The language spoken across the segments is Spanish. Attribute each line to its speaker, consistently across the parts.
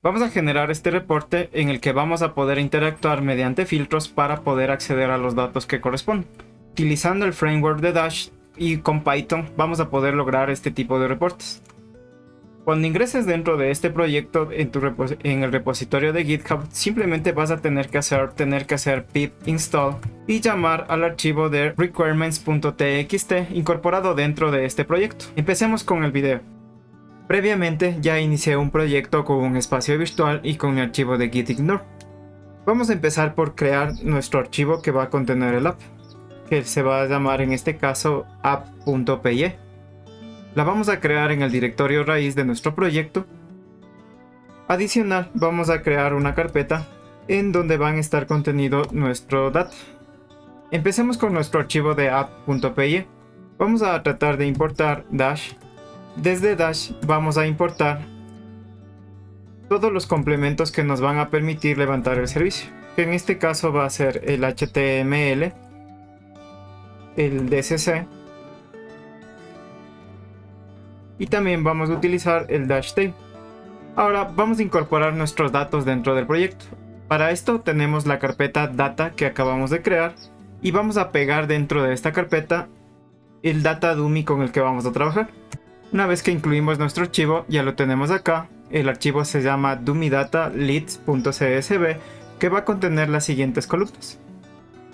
Speaker 1: Vamos a generar este reporte en el que vamos a poder interactuar mediante filtros para poder acceder a los datos que corresponden. Utilizando el framework de Dash y con Python vamos a poder lograr este tipo de reportes. Cuando ingreses dentro de este proyecto en el repositorio de GitHub, simplemente vas a tener que hacer pip install y llamar al archivo de requirements.txt incorporado dentro de este proyecto. Empecemos con el video. Previamente ya inicié un proyecto con un espacio virtual y con mi archivo de gitignore. Vamos a empezar por crear nuestro archivo que va a contener el app, que se va a llamar en este caso app.py. La vamos a crear en el directorio raíz de nuestro proyecto. Adicional, vamos a crear una carpeta en donde van a estar contenido nuestro data. Empecemos con nuestro archivo de app.py. Vamos a tratar de importar Dash. Desde Dash vamos a importar todos los complementos que nos van a permitir levantar el servicio, que en este caso va a ser el HTML, el DCC y también vamos a utilizar el Dash Table. Ahora vamos a incorporar nuestros datos dentro del proyecto. Para esto tenemos la carpeta data que acabamos de crear y vamos a pegar dentro de esta carpeta el data dummy con el que vamos a trabajar. Una vez que incluimos nuestro archivo, ya lo tenemos acá. El archivo se llama dummydata.leads.csv, que va a contener las siguientes columnas.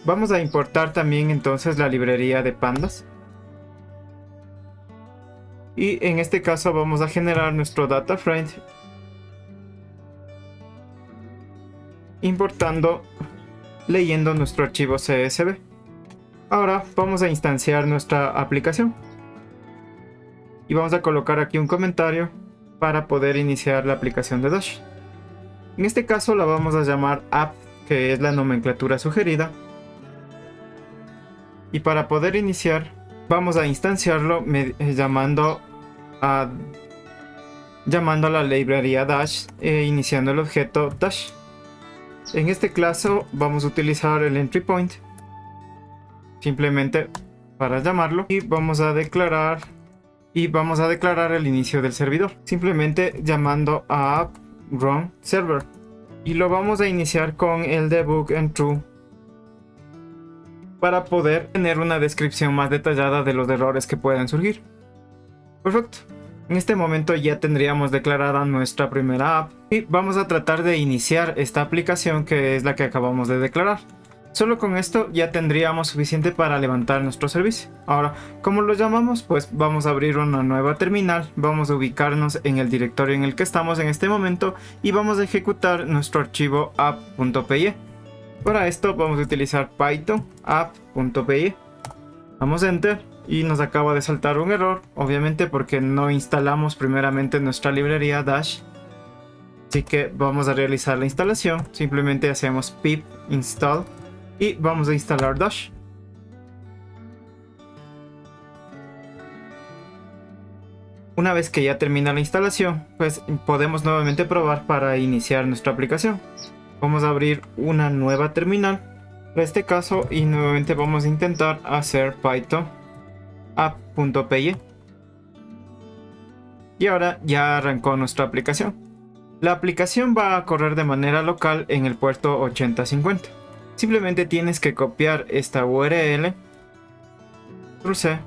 Speaker 1: Vamos a importar también entonces la librería de pandas. Y en este caso vamos a generar nuestro data frame importando, leyendo nuestro archivo CSV. Ahora vamos a instanciar nuestra aplicación. Y vamos a colocar aquí un comentario para poder iniciar la aplicación de Dash. En este caso la vamos a llamar app, que es la nomenclatura sugerida. Y para poder iniciar vamos a instanciarlo llamando a la librería Dash e iniciando el objeto Dash. En este caso vamos a utilizar el entry point simplemente para llamarlo y vamos a declarar el inicio del servidor, simplemente llamando a app run server, y lo vamos a iniciar con el debug en true para poder tener una descripción más detallada de los errores que pueden surgir. Perfecto. En este momento ya tendríamos declarada nuestra primera app y vamos a tratar de iniciar esta aplicación que es la que acabamos de declarar. Solo con esto ya tendríamos suficiente para levantar nuestro servicio. Ahora, ¿cómo lo llamamos? Pues vamos a abrir una nueva terminal, vamos a ubicarnos en el directorio en el que estamos en este momento y vamos a ejecutar nuestro archivo app.py. Para esto vamos a utilizar Python app.py. Damos enter y nos acaba de saltar un error, obviamente porque no instalamos primeramente nuestra librería Dash. Así que vamos a realizar la instalación, simplemente hacemos pip install y vamos a instalar Dash. Una vez que ya termina la instalación, pues podemos nuevamente probar para iniciar nuestra aplicación. Vamos a abrir una nueva terminal para este caso y nuevamente vamos a intentar hacer Python app.py. Y ahora ya arrancó nuestra aplicación. La aplicación va a correr de manera local en el puerto 8050. Simplemente tienes que copiar esta URL, cruce,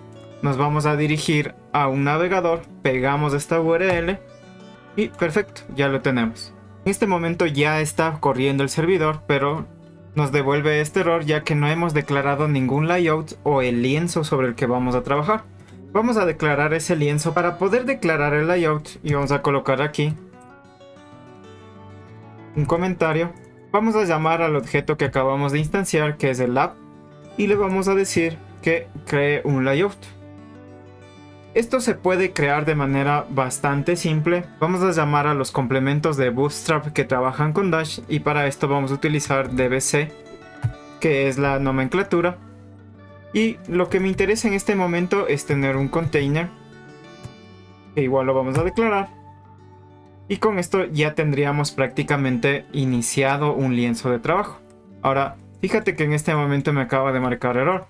Speaker 1: nos vamos a dirigir a un navegador, pegamos esta URL y perfecto, ya lo tenemos. En este momento ya está corriendo el servidor, pero nos devuelve este error ya que no hemos declarado ningún layout o el lienzo sobre el que vamos a trabajar. Vamos a declarar ese lienzo para poder declarar el layout y vamos a colocar aquí un comentario. Vamos a llamar al objeto que acabamos de instanciar, que es el app, y le vamos a decir que cree un layout. Esto se puede crear de manera bastante simple. Vamos a llamar a los complementos de Bootstrap que trabajan con Dash y para esto vamos a utilizar dbc, que es la nomenclatura. Y lo que me interesa en este momento es tener un container, que igual lo vamos a declarar. Y con esto ya tendríamos prácticamente iniciado un lienzo de trabajo. Ahora, fíjate que en este momento me acaba de marcar error.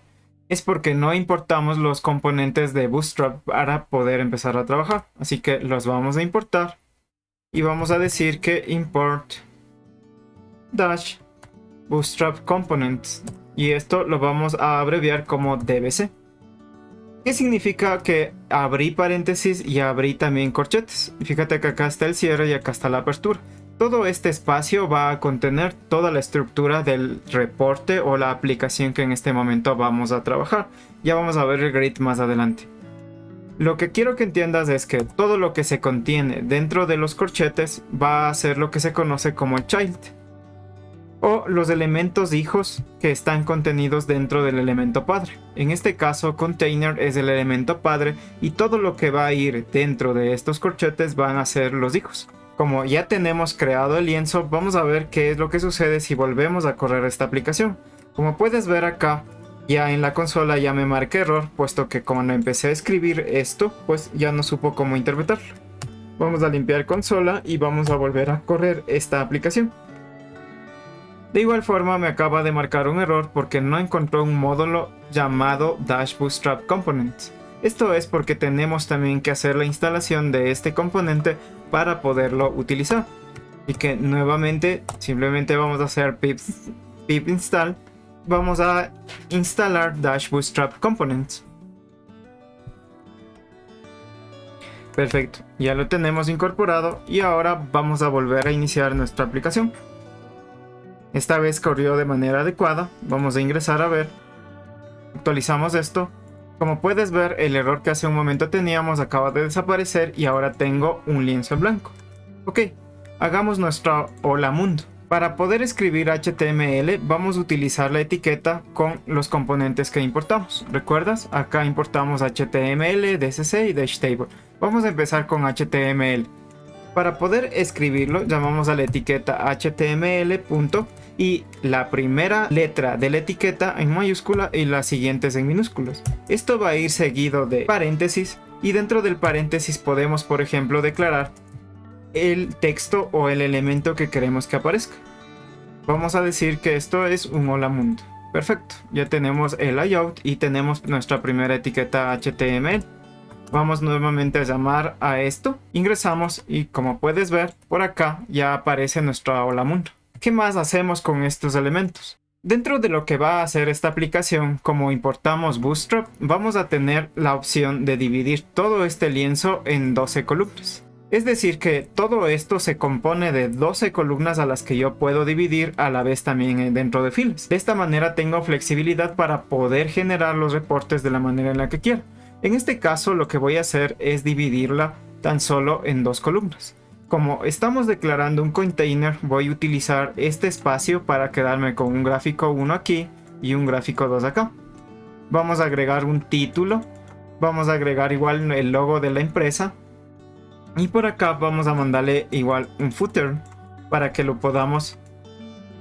Speaker 1: Es porque no importamos los componentes de Bootstrap para poder empezar a trabajar. Así que los vamos a importar. y vamos a decir que import dash bootstrap components, y esto lo vamos a abreviar como dbc. ¿Qué significa? Que abrí paréntesis y abrí también corchetes. Fíjate que acá está el cierre y acá está la apertura. Todo este espacio va a contener toda la estructura del reporte o la aplicación que en este momento vamos a trabajar. Ya vamos a ver el grid más adelante. Lo que quiero que entiendas es que todo lo que se contiene dentro de los corchetes va a ser lo que se conoce como el child, o los elementos hijos que están contenidos dentro del elemento padre. En este caso, container es el elemento padre y todo lo que va a ir dentro de estos corchetes van a ser los hijos. Como ya tenemos creado el lienzo, vamos a ver qué es lo que sucede si volvemos a correr esta aplicación. Como puedes ver acá, ya en la consola ya me marqué error, puesto que cuando empecé a escribir esto, pues ya no supo cómo interpretarlo. Vamos a limpiar consola y vamos a volver a correr esta aplicación. De igual forma me acaba de marcar un error porque no encontró un módulo llamado Dash Bootstrap Components. Esto es porque tenemos también que hacer la instalación de este componente para poderlo utilizar. Y que nuevamente simplemente vamos a hacer pip install. Vamos a instalar Dash Bootstrap Components. Perfecto, ya lo tenemos incorporado y ahora vamos a volver a iniciar nuestra aplicación. Esta vez corrió de manera adecuada. Vamos a ingresar a ver. Actualizamos esto. Como puedes ver, el error que hace un momento teníamos acaba de desaparecer y ahora tengo un lienzo en blanco. Ok, hagamos nuestra hola mundo. Para poder escribir HTML vamos a utilizar la etiqueta con los componentes que importamos. ¿Recuerdas? Acá importamos HTML, DCC y Dashtable. Vamos a empezar con HTML. Para poder escribirlo llamamos a la etiqueta HTML. Y la primera letra de la etiqueta en mayúscula y las siguientes en minúsculas. Esto va a ir seguido de paréntesis y dentro del paréntesis podemos, por ejemplo, declarar el texto o el elemento que queremos que aparezca. Vamos a decir que esto es un hola mundo. Perfecto, ya tenemos el layout y tenemos nuestra primera etiqueta HTML. Vamos nuevamente a llamar a esto, ingresamos y como puedes ver por acá ya aparece nuestro hola mundo. ¿Qué más hacemos con estos elementos? Dentro de lo que va a hacer esta aplicación, como importamos Bootstrap, vamos a tener la opción de dividir todo este lienzo en 12 columnas. Es decir que todo esto se compone de 12 columnas a las que yo puedo dividir a la vez también dentro de filas. De esta manera tengo flexibilidad para poder generar los reportes de la manera en la que quiero. En este caso lo que voy a hacer es dividirla tan solo en 2 columnas. Como estamos declarando un container, voy a utilizar este espacio para quedarme con un gráfico 1 aquí y un gráfico 2 acá. Vamos a agregar un título, vamos a agregar igual el logo de la empresa y por acá vamos a mandarle igual un footer para que lo podamos,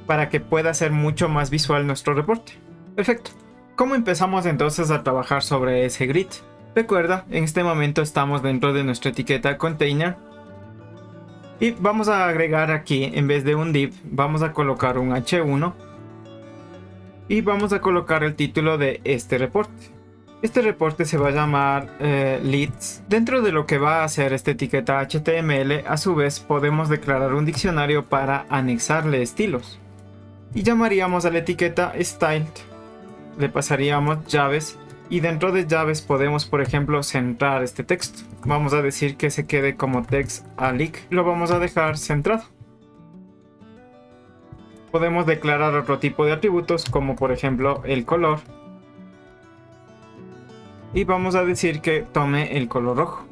Speaker 1: para que pueda ser mucho más visual nuestro reporte. Perfecto. ¿Cómo empezamos entonces a trabajar sobre ese grid? Recuerda, en este momento estamos dentro de nuestra etiqueta container. Y vamos a agregar aquí, en vez de un div, vamos a colocar un h1 y vamos a colocar el título de este reporte. Este reporte se va a llamar leads. Dentro de lo que va a hacer esta etiqueta HTML, a su vez podemos declarar un diccionario para anexarle estilos. Y llamaríamos a la etiqueta styled, le pasaríamos llaves. Y dentro de llaves podemos, por ejemplo, centrar este texto. Vamos a decir que se quede como text alic. Lo vamos a dejar centrado. Podemos declarar otro tipo de atributos, como por ejemplo el color. Y vamos a decir que tome el color rojo.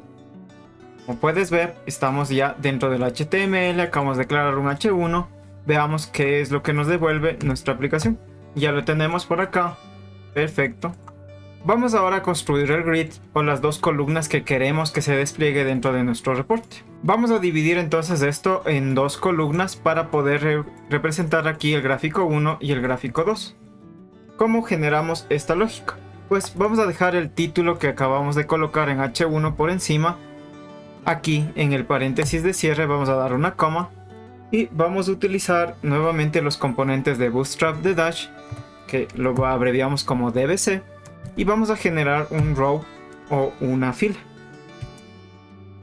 Speaker 1: Como puedes ver, estamos ya dentro del HTML. Acabamos de declarar un H1. Veamos qué es lo que nos devuelve nuestra aplicación. Ya lo tenemos por acá. Perfecto. Vamos ahora a construir el grid o las 2 columnas que queremos que se despliegue dentro de nuestro reporte. Vamos a dividir entonces esto en 2 columnas para poder representar aquí el gráfico 1 y el gráfico 2. ¿Cómo generamos esta lógica? Pues vamos a dejar el título que acabamos de colocar en H1 por encima. Aquí en el paréntesis de cierre vamos a dar una coma y vamos a utilizar nuevamente los componentes de Bootstrap de Dash, que lo abreviamos como dbc. Y vamos a generar un row o una fila.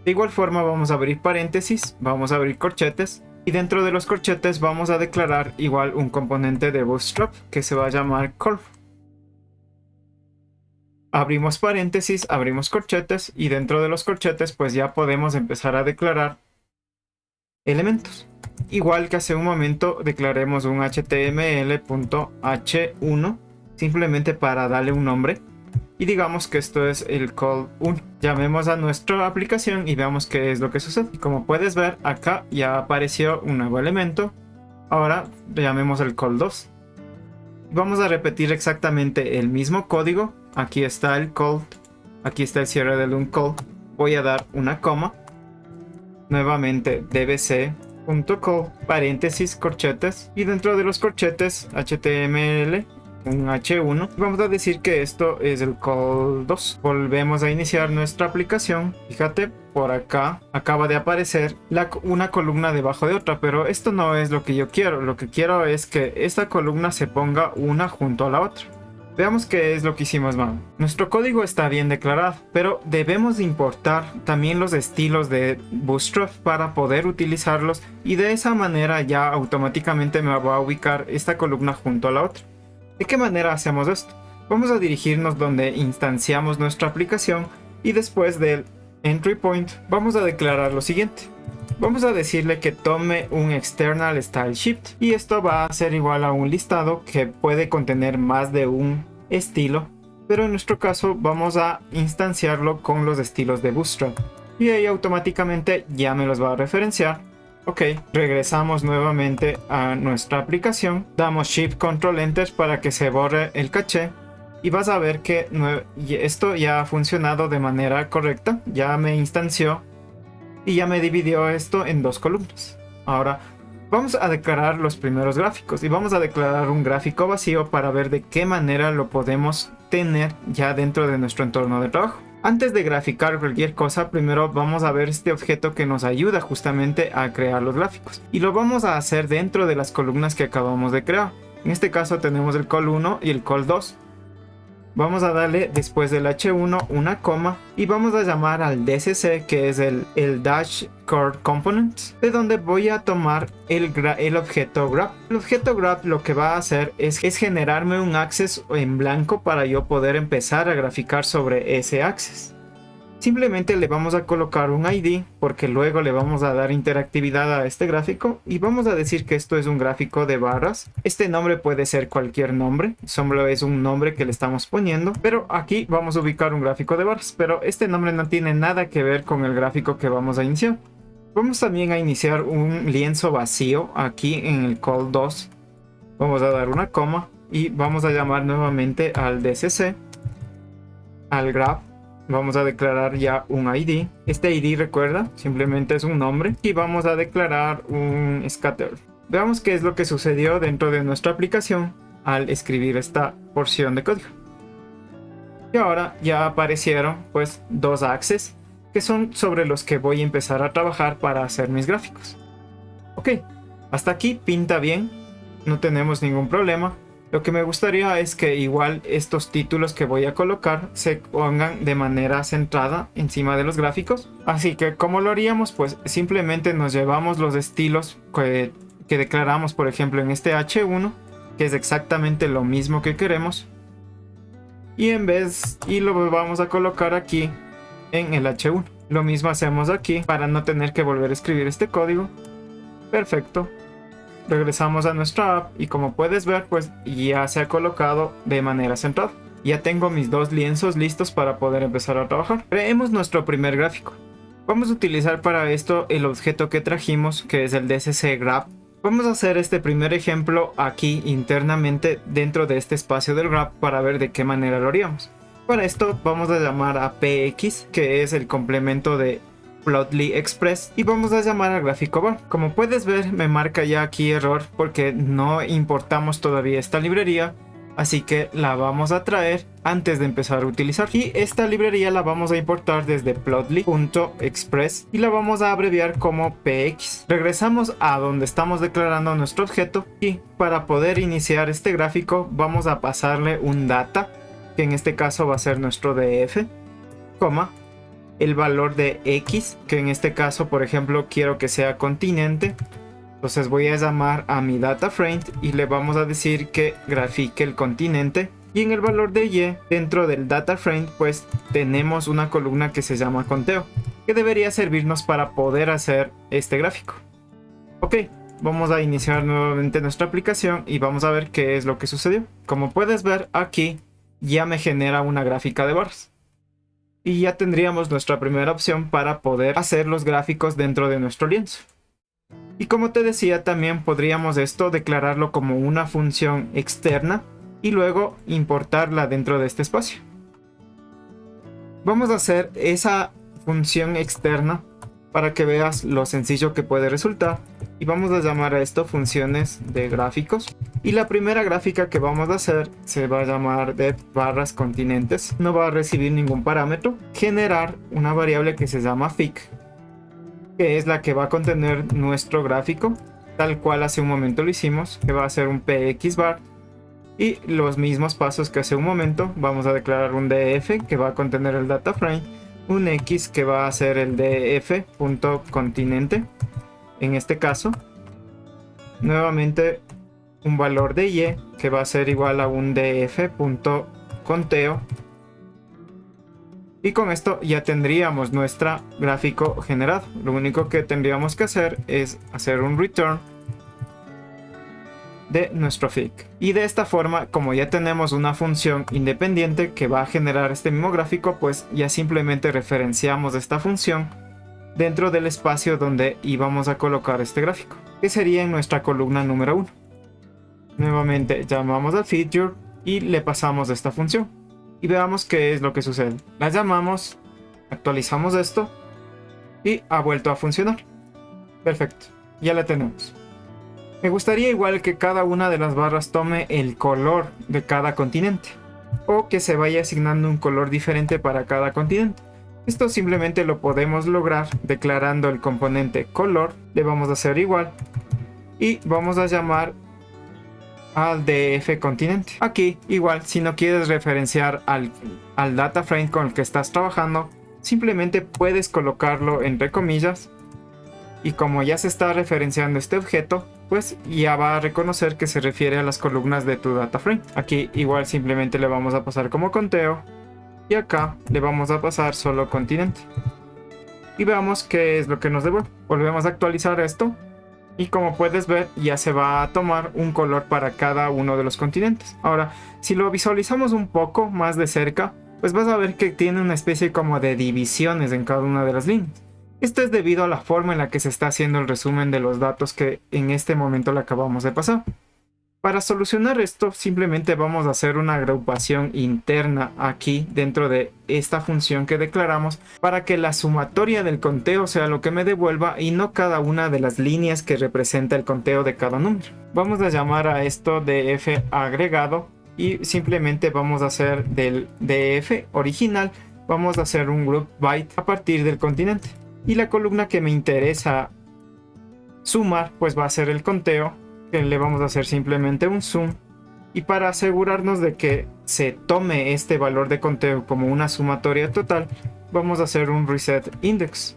Speaker 1: De igual forma vamos a abrir paréntesis, vamos a abrir corchetes y dentro de los corchetes vamos a declarar igual un componente de Bootstrap que se va a llamar curve. Abrimos paréntesis, abrimos corchetes y dentro de los corchetes pues ya podemos empezar a declarar elementos. Igual que hace un momento declaremos un html.h1 simplemente para darle un nombre y digamos que esto es el call 1. Llamemos a nuestra aplicación y veamos qué es lo que sucede. Y como puedes ver acá ya apareció un nuevo elemento. Ahora llamemos el call 2. Vamos a repetir exactamente el mismo código. Aquí está el call, aquí está el cierre del un call. Voy a dar una coma. Nuevamente dbc.call, paréntesis, corchetes. Y dentro de los corchetes html, un h1. Vamos a decir que esto es el call 2. Volvemos a iniciar nuestra aplicación. Fíjate, por acá acaba de aparecer una columna debajo de otra, pero esto no es lo que yo quiero. Lo que quiero es que esta columna se ponga una junto a la otra. Veamos qué es lo que hicimos mal. Nuestro código está bien declarado, pero debemos importar también los estilos de Bootstrap para poder utilizarlos y de esa manera ya automáticamente me va a ubicar esta columna junto a la otra. ¿De qué manera hacemos esto? Vamos a dirigirnos donde instanciamos nuestra aplicación y después del entry point vamos a declarar lo siguiente. Vamos a decirle que tome un external style shift y esto va a ser igual a un listado que puede contener más de un estilo, pero en nuestro caso vamos a instanciarlo con los estilos de Bootstrap y ahí automáticamente ya me los va a referenciar. Ok, regresamos nuevamente a nuestra aplicación, damos Shift Control Enter para que se borre el caché y vas a ver que esto ya ha funcionado de manera correcta, ya me instanció y ya me dividió esto en dos columnas. Ahora vamos a declarar los primeros gráficos y vamos a declarar un gráfico vacío para ver de qué manera lo podemos tener ya dentro de nuestro entorno de trabajo. Antes de graficar cualquier cosa, primero vamos a ver este objeto que nos ayuda justamente a crear los gráficos. Y lo vamos a hacer dentro de las columnas que acabamos de crear. En este caso tenemos el call 1 y el call 2. Vamos a darle después del h1 una coma y vamos a llamar al DCC, que es el Dash Core Components, de donde voy a tomar el objeto grab. El objeto grab lo que va a hacer es generarme un access en blanco para yo poder empezar a graficar sobre ese access. Simplemente le vamos a colocar un ID porque luego le vamos a dar interactividad a este gráfico y vamos a decir que esto es un gráfico de barras. Este nombre puede ser cualquier nombre, solo es un nombre que le estamos poniendo, pero aquí vamos a ubicar un gráfico de barras, pero este nombre no tiene nada que ver con el gráfico que vamos a iniciar. Vamos también a iniciar un lienzo vacío aquí en el call 2. Vamos a dar una coma y vamos a llamar nuevamente al DCC, al grab. Vamos a declarar ya un ID. Este ID, recuerda, simplemente es un nombre. Y vamos a declarar un scatter. Veamos qué es lo que sucedió dentro de nuestra aplicación al escribir esta porción de código. Y ahora ya aparecieron pues dos axes que son sobre los que voy a empezar a trabajar para hacer mis gráficos. Ok, hasta aquí pinta bien. No tenemos ningún problema. Lo que me gustaría es que igual estos títulos que voy a colocar se pongan de manera centrada encima de los gráficos. Así que ¿cómo lo haríamos? Pues simplemente nos llevamos los estilos que declaramos, por ejemplo, en este H1, que es exactamente lo mismo que queremos. Y lo vamos a colocar aquí en el H1. Lo mismo hacemos aquí para no tener que volver a escribir este código. Perfecto. Regresamos a nuestra app y como puedes ver pues ya se ha colocado de manera centrada. Ya tengo mis dos lienzos listos para poder empezar a trabajar. Creemos nuestro primer gráfico. Vamos a utilizar para esto el objeto que trajimos, que es el DCC grab. Vamos a hacer este primer ejemplo aquí internamente dentro de este espacio del grab para ver de qué manera lo haríamos. Para esto vamos a llamar a px, que es el complemento de Plotly Express, y vamos a llamar al gráfico bar. Como puedes ver me marca ya aquí error porque no importamos todavía esta librería, así que la vamos a traer antes de empezar a utilizar, y esta librería la vamos a importar desde plotly.express y la vamos a abreviar como px. Regresamos a donde estamos declarando nuestro objeto y para poder iniciar este gráfico vamos a pasarle un data, que en este caso va a ser nuestro df, coma. el valor de X, que en este caso, por ejemplo, quiero que sea continente. Entonces voy a llamar a mi data frame y le vamos a decir que grafique el continente. Y en el valor de Y, dentro del data frame, pues tenemos una columna que se llama conteo, que debería servirnos para poder hacer este gráfico. Ok, vamos a iniciar nuevamente nuestra aplicación y vamos a ver qué es lo que sucedió. Como puedes ver aquí, ya me genera una gráfica de barras. Y ya tendríamos nuestra primera opción para poder hacer los gráficos dentro de nuestro lienzo. Y como te decía, también podríamos esto declararlo como una función externa y luego importarla dentro de este espacio. Vamos a hacer esa función externa para que veas lo sencillo que puede resultar. Y vamos a llamar a esto funciones de gráficos. Y la primera gráfica que vamos a hacer se va a llamar de barras continentes. No va a recibir ningún parámetro. Generar una variable que se llama fic, que es la que va a contener nuestro gráfico, tal cual hace un momento lo hicimos, que va a ser un pxbar. Y los mismos pasos que hace un momento, vamos a declarar un df que va a contener el data frame, un x que va a ser el df.continente en este caso, nuevamente un valor de y que va a ser igual a un df.conteo, y con esto ya tendríamos nuestro gráfico generado. Lo único que tendríamos que hacer es hacer un return de nuestro fic. Y de esta forma, como ya tenemos una función independiente que va a generar este mismo gráfico, pues ya simplemente referenciamos esta función dentro del espacio donde íbamos a colocar este gráfico, que sería en nuestra columna número 1. Nuevamente llamamos al feature y le pasamos esta función. Y veamos qué es lo que sucede. La llamamos, actualizamos esto y ha vuelto a funcionar. Perfecto, ya la tenemos. Me gustaría igual que cada una de las barras tome el color de cada continente, o que se vaya asignando un color diferente para cada continente. Esto simplemente lo podemos lograr declarando el componente color. Le vamos a hacer igual y vamos a llamar al df continente. Aquí igual, si no quieres referenciar al data frame con el que estás trabajando, simplemente puedes colocarlo entre comillas, y como ya se está referenciando este objeto, pues ya va a reconocer que se refiere a las columnas de tu data frame. Aquí igual simplemente le vamos a pasar como conteo y acá le vamos a pasar solo continente. Y veamos qué es lo que nos devuelve. Volvemos a actualizar esto y como puedes ver ya se va a tomar un color para cada uno de los continentes. Ahora, si lo visualizamos un poco más de cerca, pues vas a ver que tiene una especie como de divisiones en cada una de las líneas. Esto es debido a la forma en la que se está haciendo el resumen de los datos que en este momento le acabamos de pasar. Para solucionar esto, simplemente vamos a hacer una agrupación interna aquí dentro de esta función que declaramos para que la sumatoria del conteo sea lo que me devuelva y no cada una de las líneas que representa el conteo de cada número. Vamos a llamar a esto df agregado y simplemente vamos a hacer del df original, vamos a hacer un group byte a partir del continente. Y la columna que me interesa sumar pues va a ser el conteo, que le vamos a hacer simplemente un zoom, y para asegurarnos de que se tome este valor de conteo como una sumatoria total, vamos a hacer un reset index.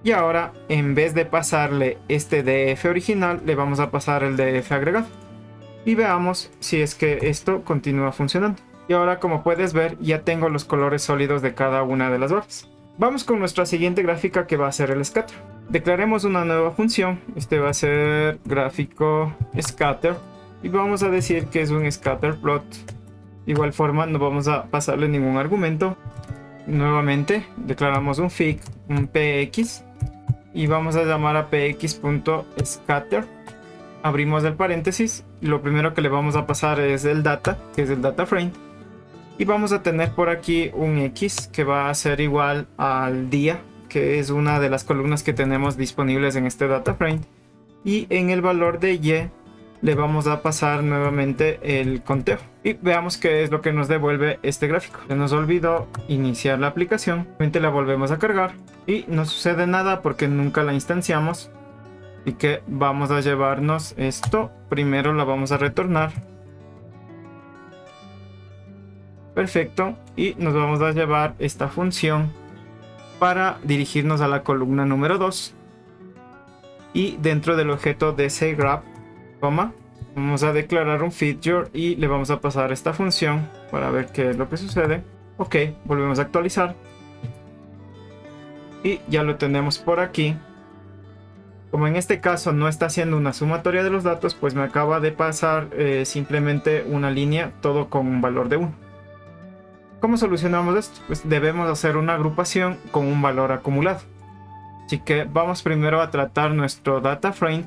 Speaker 1: Y ahora, en vez de pasarle este df original, le vamos a pasar el df agregado. Y veamos si es que esto continúa funcionando. Y ahora, como puedes ver, ya tengo los colores sólidos de cada una de las barras. Vamos con nuestra siguiente gráfica, que va a ser el scatter. Declaremos una nueva función. Este va a ser gráfico scatter y vamos a decir que es un scatter plot. De igual forma no vamos a pasarle ningún argumento. Nuevamente declaramos un fic, un px, y vamos a llamar a px.scatter. Abrimos el paréntesis y lo primero que le vamos a pasar es el data, que es el data frame. Y vamos a tener por aquí un X que va a ser igual al día, que es una de las columnas que tenemos disponibles en este data frame. Y en el valor de Y le vamos a pasar nuevamente el conteo. Y veamos qué es lo que nos devuelve este gráfico. Se nos olvidó iniciar la aplicación. Nuevamente la volvemos a cargar y no sucede nada porque nunca la instanciamos. Así que vamos a llevarnos esto. Primero la vamos a retornar. Perfecto, y nos vamos a llevar esta función para dirigirnos a la columna número 2. Y dentro del objeto DCGrab, vamos a declarar un feature y le vamos a pasar esta función para ver qué es lo que sucede. Ok, volvemos a actualizar. Y ya lo tenemos por aquí. Como en este caso no está haciendo una sumatoria de los datos, pues me acaba de pasar simplemente una línea, todo con un valor de 1. ¿Cómo solucionamos esto? Pues debemos hacer una agrupación con un valor acumulado. Así que vamos primero a tratar nuestro data frame,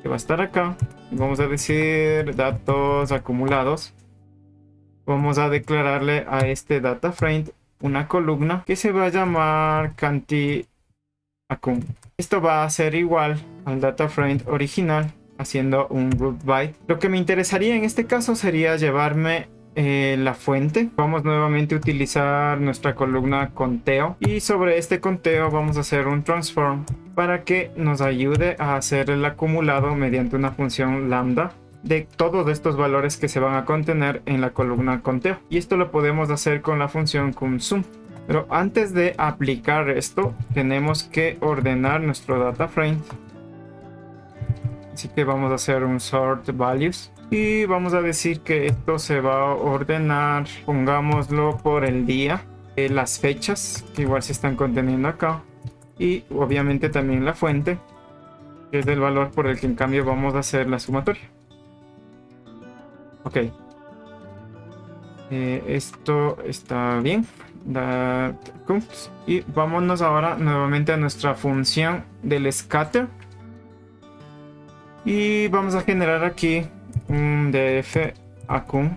Speaker 1: que va a estar acá. Vamos a decir datos acumulados. Vamos a declararle a este data frame una columna que se va a llamar canti accum. Esto va a ser igual al data frame original, haciendo un root byte. Lo que me interesaría en este caso sería llevarme la fuente. Vamos nuevamente a utilizar nuestra columna conteo y sobre este conteo vamos a hacer un transform para que nos ayude a hacer el acumulado mediante una función lambda de todos estos valores que se van a contener en la columna conteo, y esto lo podemos hacer con la función consum. Pero antes de aplicar esto tenemos que ordenar nuestro data frame, así que vamos a hacer un sort values y vamos a decir que esto se va a ordenar, pongámoslo por el día, las fechas que igual se están conteniendo acá, y obviamente también la fuente, que es el valor por el que en cambio vamos a hacer la sumatoria. Ok, esto está bien. Y vámonos ahora nuevamente a nuestra función del scatter y vamos a generar aquí un df accum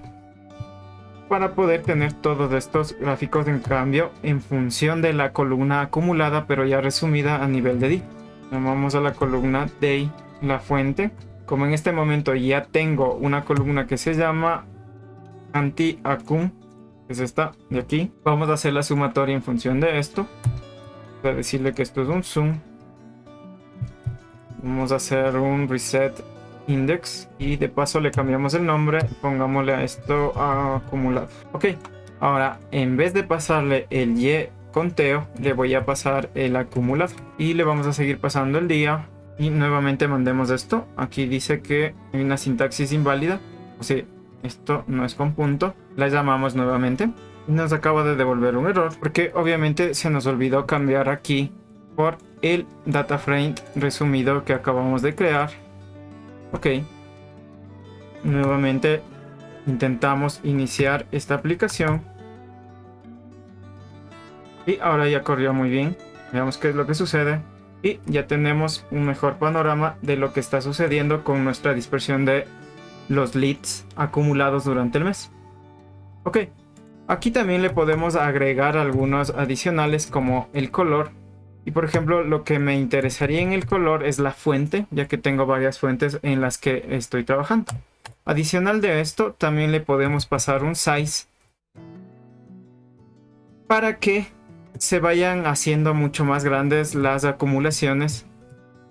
Speaker 1: para poder tener todos estos gráficos en cambio en función de la columna acumulada, pero ya resumida a nivel de D. Llamamos a la columna day la fuente. Como en este momento ya tengo una columna que se llama anti accum, que es esta de aquí, vamos a hacer la sumatoria en función de esto. Voy a decirle que esto es un sum. Vamos a hacer un reset index y de paso le cambiamos el nombre, pongámosle a esto acumulado. Ok, ahora en vez de pasarle el y conteo, le voy a pasar el acumulado y le vamos a seguir pasando el día y nuevamente mandemos esto. Aquí dice que hay una sintaxis inválida, o sea, esto no es con punto. La llamamos nuevamente y nos acaba de devolver un error porque obviamente se nos olvidó cambiar aquí por el data frame resumido que acabamos de crear. Ok, nuevamente intentamos iniciar esta aplicación y ahora ya corrió muy bien. Veamos qué es lo que sucede y ya tenemos un mejor panorama de lo que está sucediendo con nuestra dispersión de los leads acumulados durante el mes. Ok, aquí también le podemos agregar algunos adicionales como el color. Y por ejemplo, lo que me interesaría en el color es la fuente, ya que tengo varias fuentes en las que estoy trabajando. Adicional de esto, también le podemos pasar un size para que se vayan haciendo mucho más grandes las acumulaciones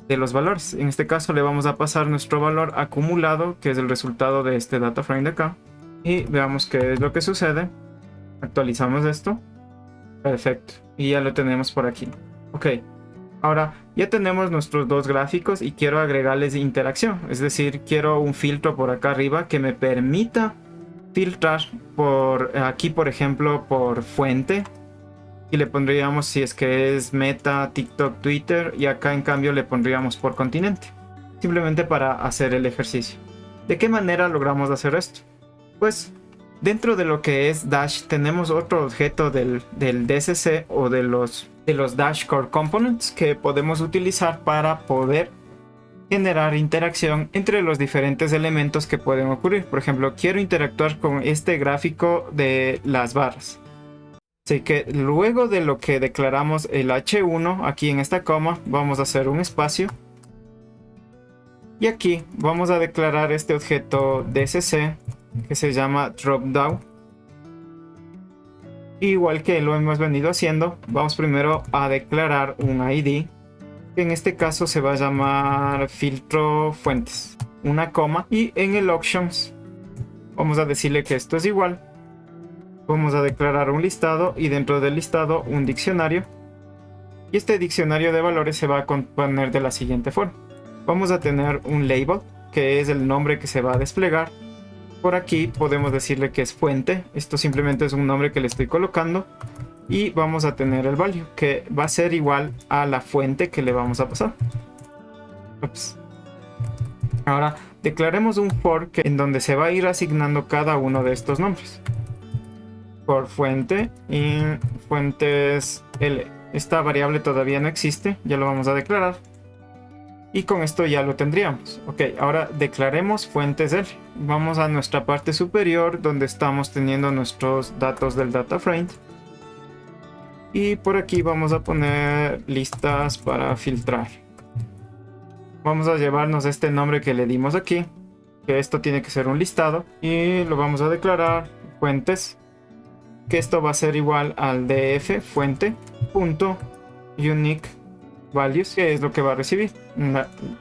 Speaker 1: de los valores. En este caso le vamos a pasar nuestro valor acumulado, que es el resultado de este data frame de acá, y veamos qué es lo que sucede. Actualizamos esto. Perfecto, y ya lo tenemos por aquí. Ok, ahora ya tenemos nuestros dos gráficos y quiero agregarles interacción, es decir, quiero un filtro por acá arriba que me permita filtrar por aquí, por ejemplo, por fuente. Y le pondríamos si es que es Meta, TikTok, Twitter, y acá en cambio le pondríamos por continente, simplemente para hacer el ejercicio. ¿De qué manera logramos hacer esto? Pues dentro de lo que es Dash tenemos otro objeto del DCC o de los Dash Core Components que podemos utilizar para poder generar interacción entre los diferentes elementos que pueden ocurrir. Por ejemplo, quiero interactuar con este gráfico de las barras. Así que luego de lo que declaramos el H1, aquí en esta coma, vamos a hacer un espacio. Y aquí vamos a declarar este objeto DCC que se llama dropdown. Igual que lo hemos venido haciendo, vamos primero a declarar un ID, que en este caso se va a llamar filtro fuentes, una coma, y en el options vamos a decirle que esto es igual. Vamos a declarar un listado y dentro del listado un diccionario. Y este diccionario de valores se va a componer de la siguiente forma. Vamos a tener un label, que es el nombre que se va a desplegar. Por aquí podemos decirle que es fuente. Esto simplemente es un nombre que le estoy colocando. Y vamos a tener el value, que va a ser igual a la fuente que le vamos a pasar. Ups. Ahora declaremos un for en donde se va a ir asignando cada uno de estos nombres. For fuente y fuentes L. Esta variable todavía no existe, ya lo vamos a declarar. Y con esto ya lo tendríamos. Ok, ahora declaremos fuentes L. Vamos a nuestra parte superior donde estamos teniendo nuestros datos del data frame. Y por aquí vamos a poner listas para filtrar. Vamos a llevarnos este nombre que le dimos aquí, que esto tiene que ser un listado. Y lo vamos a declarar fuentes, que esto va a ser igual al df fuente punto unique values, que es lo que va a recibir.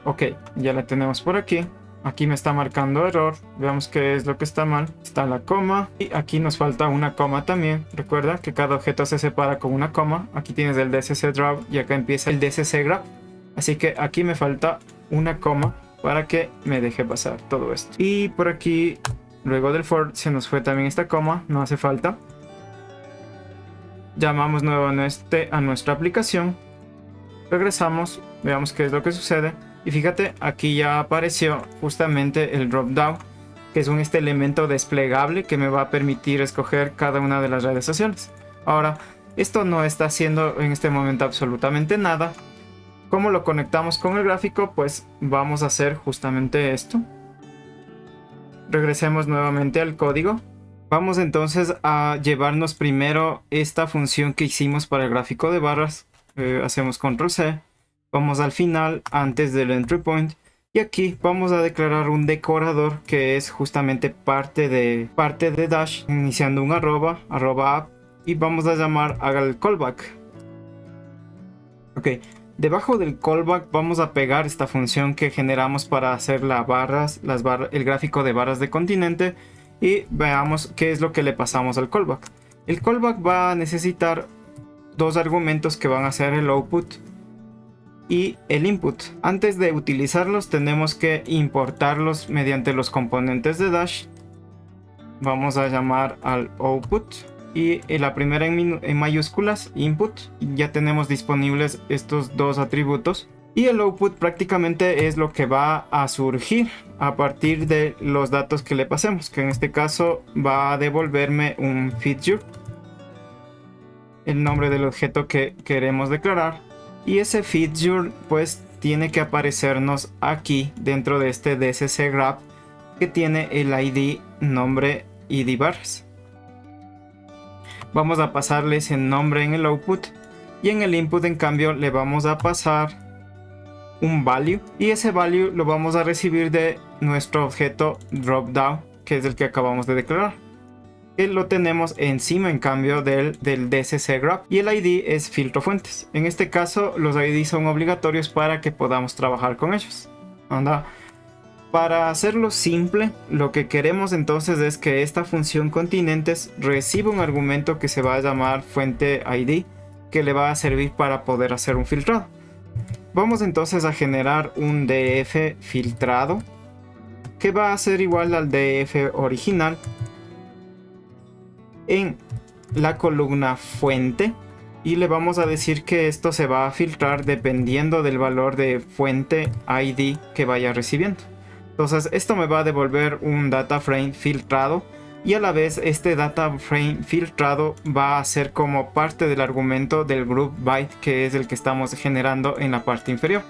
Speaker 1: Ok, ya la tenemos por aquí. Aquí me está marcando error. Veamos qué es lo que está mal. Está la coma y aquí nos falta una coma también. Recuerda que cada objeto se separa con una coma. Aquí tienes el DSC draw y acá empieza el DSC grab. Así que aquí me falta una coma para que me deje pasar todo esto. Y por aquí, luego del for, se nos fue también esta coma. No hace falta. Llamamos nuevamente a nuestra aplicación. Regresamos, veamos qué es lo que sucede. Y fíjate, aquí ya apareció justamente el drop down, que es este elemento desplegable que me va a permitir escoger cada una de las redes sociales. Ahora, esto no está haciendo en este momento absolutamente nada. ¿Cómo lo conectamos con el gráfico? Pues vamos a hacer justamente esto. Regresemos nuevamente al código. Vamos entonces a llevarnos primero esta función que hicimos para el gráfico de barras. Hacemos control C. Vamos al final antes del entry point. Y aquí vamos a declarar un decorador que es justamente parte de dash. Iniciando un arroba app. Y vamos a llamar al callback. Ok. Debajo del callback vamos a pegar esta función que generamos para hacer el gráfico de barras de continente. Y veamos qué es lo que le pasamos al callback. El callback va a necesitar dos argumentos que van a ser el output y el input. Antes de utilizarlos tenemos que importarlos mediante los componentes de Dash. Vamos a llamar al output y en la primera en mayúsculas, input. Ya tenemos disponibles estos dos atributos. Y el output prácticamente es lo que va a surgir a partir de los datos que le pasemos, que en este caso va a devolverme un feature, el nombre del objeto que queremos declarar, y ese feature pues tiene que aparecernos aquí dentro de este DSC grab que tiene el ID nombre id barras. Vamos a pasarle ese nombre en el output y en el input en cambio le vamos a pasar un value y ese value lo vamos a recibir de nuestro objeto dropdown, que es el que acabamos de declarar, que lo tenemos encima en cambio del DSC grab, y el ID es filtro fuentes. En este caso los ID son obligatorios para que podamos trabajar con ellos. Anda. Para hacerlo simple, lo que queremos entonces es que esta función continentes reciba un argumento que se va a llamar fuente ID, que le va a servir para poder hacer un filtrado. Vamos entonces a generar un DF filtrado que va a ser igual al DF original en la columna fuente, y le vamos a decir que esto se va a filtrar dependiendo del valor de fuente ID que vaya recibiendo. Entonces esto me va a devolver un data frame filtrado, y a la vez este data frame filtrado va a ser como parte del argumento del group byte, que es el que estamos generando en la parte inferior.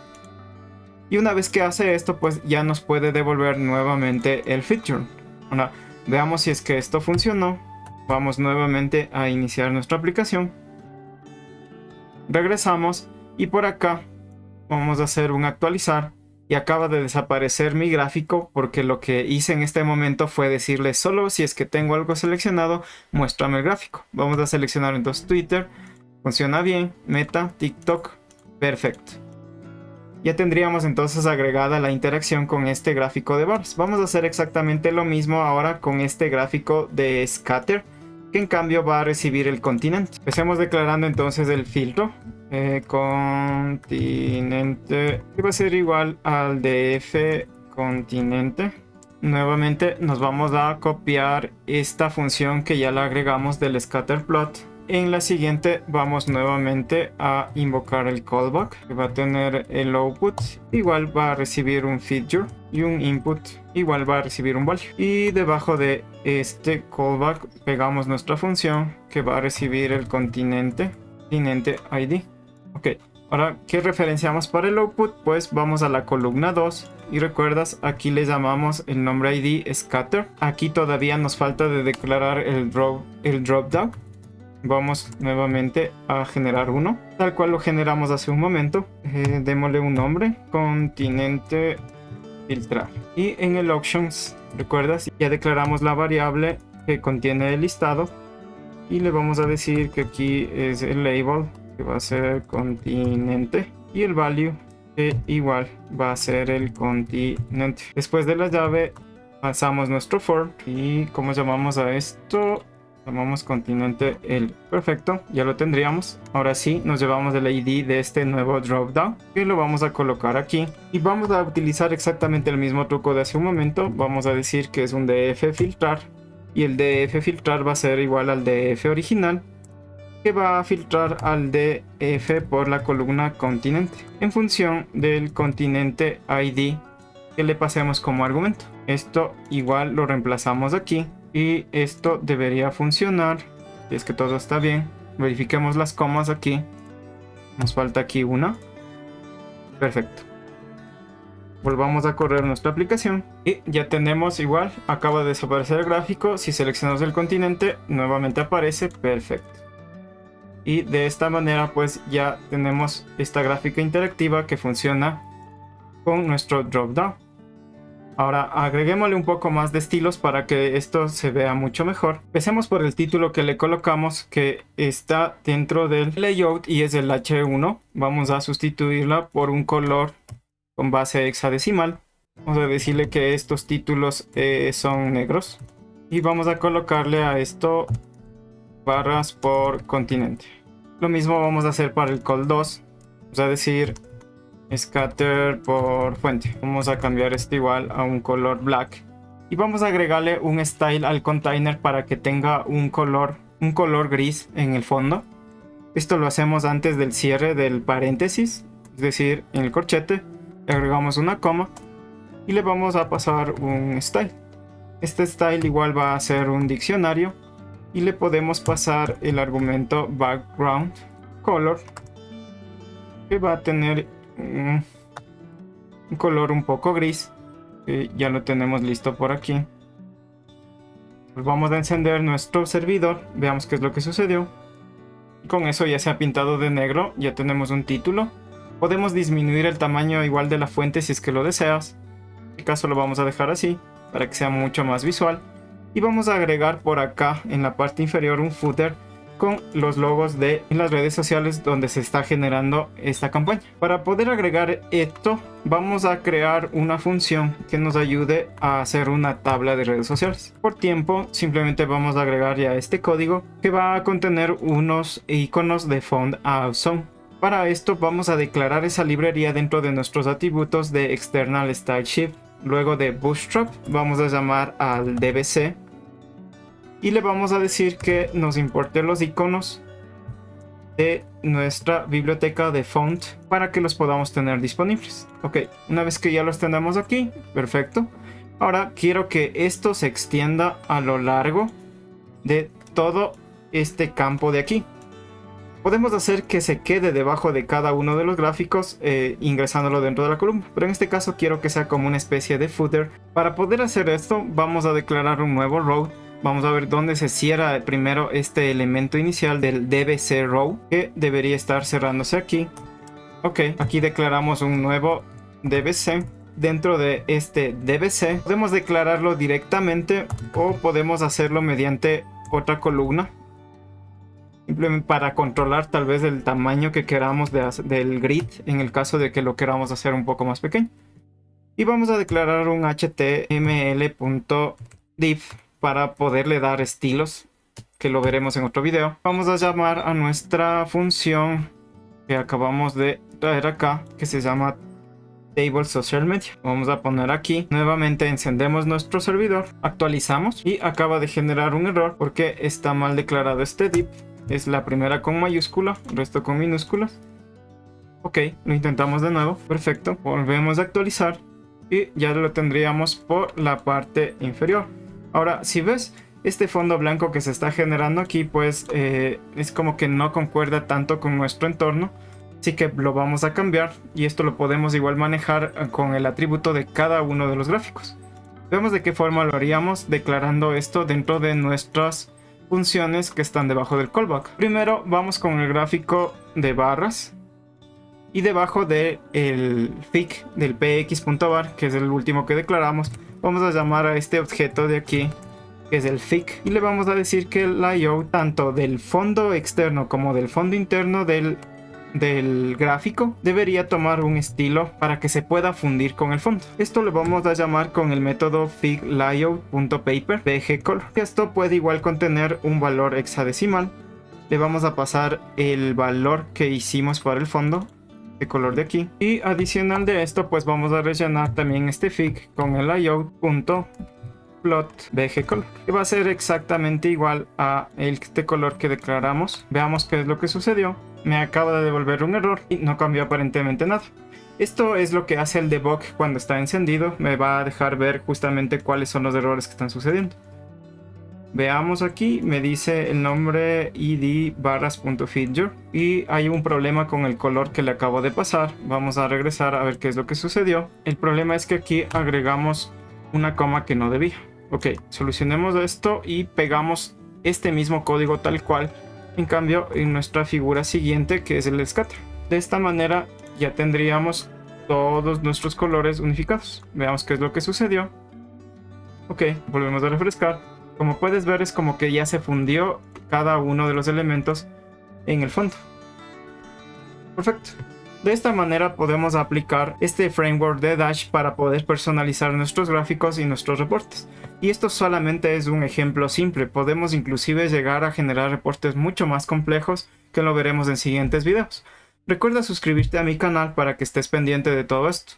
Speaker 1: Y una vez que hace esto, pues ya nos puede devolver nuevamente el feature. Ahora veamos si es que esto funcionó. Vamos nuevamente a iniciar nuestra aplicación. Regresamos y por acá vamos a hacer un actualizar. Y acaba de desaparecer mi gráfico porque lo que hice en este momento fue decirle solo si es que tengo algo seleccionado, muéstrame el gráfico. Vamos a seleccionar entonces Twitter, funciona bien, Meta, TikTok, perfecto. Ya tendríamos entonces agregada la interacción con este gráfico de barras. Vamos a hacer exactamente lo mismo ahora con este gráfico de scatter, que en cambio va a recibir el continente. Empecemos declarando entonces el filtro. continente, que va a ser igual al df continente. Nuevamente nos vamos a copiar esta función que ya la agregamos del scatterplot. En la siguiente vamos nuevamente a invocar el callback, que va a tener el output, igual va a recibir un feature, y un input, igual va a recibir un value. Y debajo de este callback pegamos nuestra función que va a recibir el continente ID. Ok, ahora, ¿qué referenciamos para el output? Pues vamos a la columna 2 y recuerdas, aquí le llamamos el nombre ID scatter. Aquí todavía nos falta de declarar el dropdown. Vamos nuevamente a generar uno, tal cual lo generamos hace un momento. Démosle un nombre, continente filtrar. Y en el options, recuerdas, ya declaramos la variable que contiene el listado. Y le vamos a decir que aquí es el label, que va a ser continente, y el value que igual va a ser el continente. Después de la llave pasamos nuestro for y ¿cómo llamamos a esto? Llamamos continente el. Perfecto, ya lo tendríamos. Ahora sí, nos llevamos el ID de este nuevo dropdown que lo vamos a colocar aquí y vamos a utilizar exactamente el mismo truco de hace un momento. Vamos a decir que es un df filtrar y el df filtrar va a ser igual al df original, que va a filtrar al df por la columna continente en función del continente ID que le pasemos como argumento. Esto igual lo reemplazamos aquí y esto debería funcionar si es que todo está bien. Verifiquemos las comas aquí, nos falta aquí una. Perfecto, volvamos a correr nuestra aplicación y ya tenemos igual, acaba de desaparecer el gráfico. Si seleccionamos el continente nuevamente aparece. Perfecto. Y de esta manera pues ya tenemos esta gráfica interactiva que funciona con nuestro dropdown. Ahora agreguémosle un poco más de estilos para que esto se vea mucho mejor. Empecemos por el título que le colocamos, que está dentro del layout y es el H1. Vamos a sustituirla por un color con base hexadecimal. Vamos a decirle que estos títulos son negros. Y vamos a colocarle a esto barras por continente. Lo mismo vamos a hacer para el col 2. Vamos a decir scatter por fuente. Vamos a cambiar esto igual a un color black. Y vamos a agregarle un style al container para que tenga un color gris en el fondo. Esto lo hacemos antes del cierre del paréntesis. Es decir, en el corchete le agregamos una coma y le vamos a pasar un style. Este style igual va a ser un diccionario. Y le podemos pasar el argumento background color, que va a tener un color un poco gris. Ya lo tenemos listo por aquí. Pues vamos a encender nuestro servidor, veamos qué es lo que sucedió. Y con eso ya se ha pintado de negro, ya tenemos un título. Podemos disminuir el tamaño igual de la fuente si es que lo deseas. En este caso lo vamos a dejar así para que sea mucho más visual. Y vamos a agregar por acá en la parte inferior un footer con los logos de las redes sociales donde se está generando esta campaña. Para poder agregar esto, vamos a crear una función que nos ayude a hacer una tabla de redes sociales. Por tiempo, simplemente vamos a agregar ya este código que va a contener unos iconos de font awesome. Para esto vamos a declarar esa librería dentro de nuestros atributos de external style sheet. Luego de Bootstrap vamos a llamar al dbc y le vamos a decir que nos importe los iconos de nuestra biblioteca de font para que los podamos tener disponibles. Ok, una vez que ya los tenemos aquí, perfecto. Ahora quiero que esto se extienda a lo largo de todo este campo de aquí. Podemos hacer que se quede debajo de cada uno de los gráficos ingresándolo dentro de la columna, pero en este caso quiero que sea como una especie de footer. Para poder hacer esto vamos a declarar un nuevo row. Vamos a ver dónde se cierra primero este elemento inicial del dbc row, que debería estar cerrándose aquí. Ok, aquí declaramos un nuevo dbc. Dentro de este dbc podemos declararlo directamente o podemos hacerlo mediante otra columna, simplemente para controlar tal vez el tamaño que queramos del grid en el caso de que lo queramos hacer un poco más pequeño. Y vamos a declarar un html.div para poderle dar estilos, que lo veremos en otro video. Vamos a llamar a nuestra función que acabamos de traer acá, que se llama Table Social Media. Vamos a poner aquí. Nuevamente encendemos nuestro servidor, actualizamos y acaba de generar un error porque está mal declarado este div. Es la primera con mayúscula, el resto con minúsculas. Ok, lo intentamos de nuevo. Perfecto, volvemos a actualizar y ya lo tendríamos por la parte inferior. Ahora, si ves este fondo blanco que se está generando aquí, pues es como que no concuerda tanto con nuestro entorno. Así que lo vamos a cambiar y esto lo podemos igual manejar con el atributo de cada uno de los gráficos. Vemos de qué forma lo haríamos declarando esto dentro de nuestras funciones que están debajo del callback. Primero vamos con el gráfico de barras y debajo del fig del px.bar, que es el último que declaramos, vamos a llamar a este objeto de aquí, que es el fig, y le vamos a decir que el layout tanto del fondo externo como del fondo interno del gráfico debería tomar un estilo para que se pueda fundir con el fondo. Esto lo vamos a llamar con el método figlayout.paper bgcolor. Esto puede igual contener un valor hexadecimal. Le vamos a pasar el valor que hicimos para el fondo de color de aquí, y adicional de esto pues vamos a rellenar también este fig con el layout.plot bgcolor, que va a ser exactamente igual a este color que declaramos. Veamos qué es lo que sucedió. Me acaba de devolver un error y no cambió aparentemente nada. Esto es lo que hace el debug cuando está encendido. Me va a dejar ver justamente cuáles son los errores que están sucediendo. Veamos aquí, me dice el nombre id barras.feature y hay un problema con el color que le acabo de pasar. Vamos a regresar a ver qué es lo que sucedió. El problema es que aquí agregamos una coma que no debía. Ok, solucionemos esto y pegamos este mismo código tal cual. En cambio, en nuestra figura siguiente, que es el scatter. De esta manera ya tendríamos todos nuestros colores unificados. Veamos qué es lo que sucedió. Ok, volvemos a refrescar. Como puedes ver, es como que ya se fundió cada uno de los elementos en el fondo. Perfecto. De esta manera podemos aplicar este framework de Dash para poder personalizar nuestros gráficos y nuestros reportes. Y esto solamente es un ejemplo simple. Podemos inclusive llegar a generar reportes mucho más complejos, que lo veremos en siguientes videos. Recuerda suscribirte a mi canal para que estés pendiente de todo esto.